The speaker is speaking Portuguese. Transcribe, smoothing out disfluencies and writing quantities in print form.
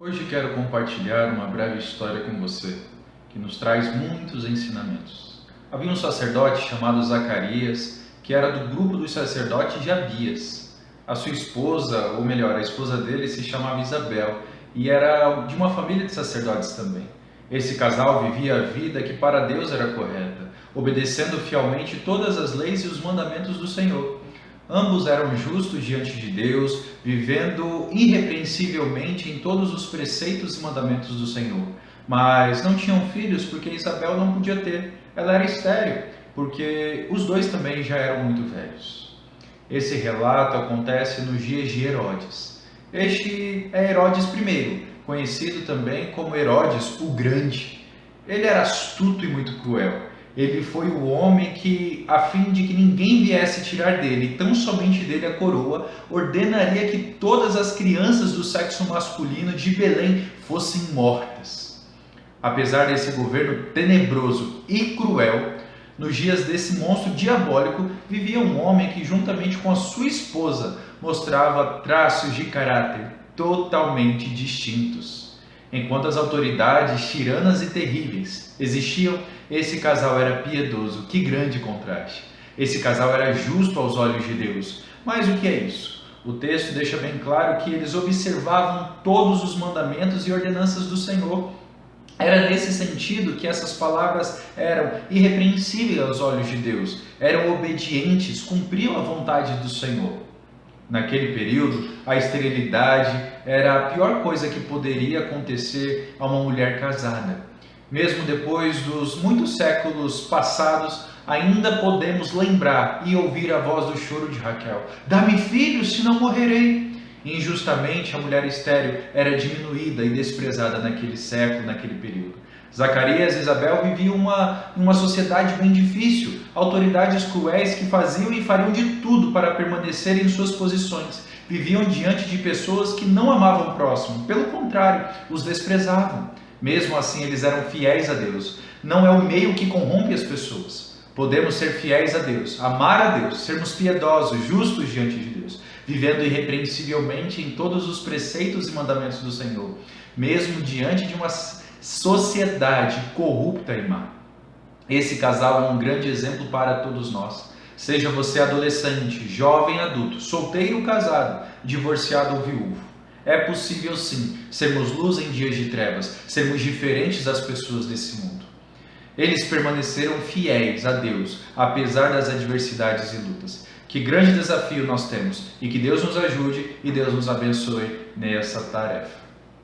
Hoje quero compartilhar uma breve história com você, que nos traz muitos ensinamentos. Havia um sacerdote chamado Zacarias, que era do grupo dos sacerdotes de Abias. A sua esposa, ou melhor, a esposa dele se chamava Isabel, e era de uma família de sacerdotes também. Esse casal vivia a vida que para Deus era correta, obedecendo fielmente todas as leis e os mandamentos do Senhor. Ambos eram justos diante de Deus, vivendo irrepreensivelmente em todos os preceitos e mandamentos do Senhor. Mas não tinham filhos porque Isabel não podia ter. Ela era estéril, porque os dois também já eram muito velhos. Esse relato acontece nos dias de Herodes. Este é Herodes I, conhecido também como Herodes o Grande. Ele era astuto e muito cruel. Ele foi o homem que, a fim de que ninguém viesse tirar dele, tão somente dele a coroa, ordenaria que todas as crianças do sexo masculino de Belém fossem mortas. Apesar desse governo tenebroso e cruel, nos dias desse monstro diabólico, vivia um homem que, juntamente com a sua esposa, mostrava traços de caráter totalmente distintos. Enquanto as autoridades tiranas e terríveis existiam, esse casal era piedoso. Que grande contraste! Esse casal era justo aos olhos de Deus. Mas o que é isso? O texto deixa bem claro que eles observavam todos os mandamentos e ordenanças do Senhor. Era nesse sentido que essas palavras eram irrepreensíveis aos olhos de Deus, eram obedientes, cumpriam a vontade do Senhor. Naquele período, a esterilidade era a pior coisa que poderia acontecer a uma mulher casada. Mesmo depois dos muitos séculos passados, ainda podemos lembrar e ouvir a voz do choro de Raquel: "Dá-me filhos, senão morrerei." Injustamente, a mulher estéril era diminuída e desprezada naquele século, naquele período. Zacarias e Isabel viviam uma sociedade bem difícil, autoridades cruéis que faziam e fariam de tudo para permanecerem em suas posições. Viviam diante de pessoas que não amavam o próximo, pelo contrário, os desprezavam. Mesmo assim, eles eram fiéis a Deus. Não é o meio que corrompe as pessoas. Podemos ser fiéis a Deus, amar a Deus, sermos piedosos, justos diante de Deus, vivendo irrepreensivelmente em todos os preceitos e mandamentos do Senhor, mesmo diante de uma sociedade corrupta e má. Esse casal é um grande exemplo para todos nós. Seja você adolescente, jovem, adulto, solteiro ou casado, divorciado ou viúvo. É possível sim sermos luz em dias de trevas, sermos diferentes das pessoas desse mundo. Eles permaneceram fiéis a Deus, apesar das adversidades e lutas. Que grande desafio nós temos, e que Deus nos ajude e Deus nos abençoe nessa tarefa.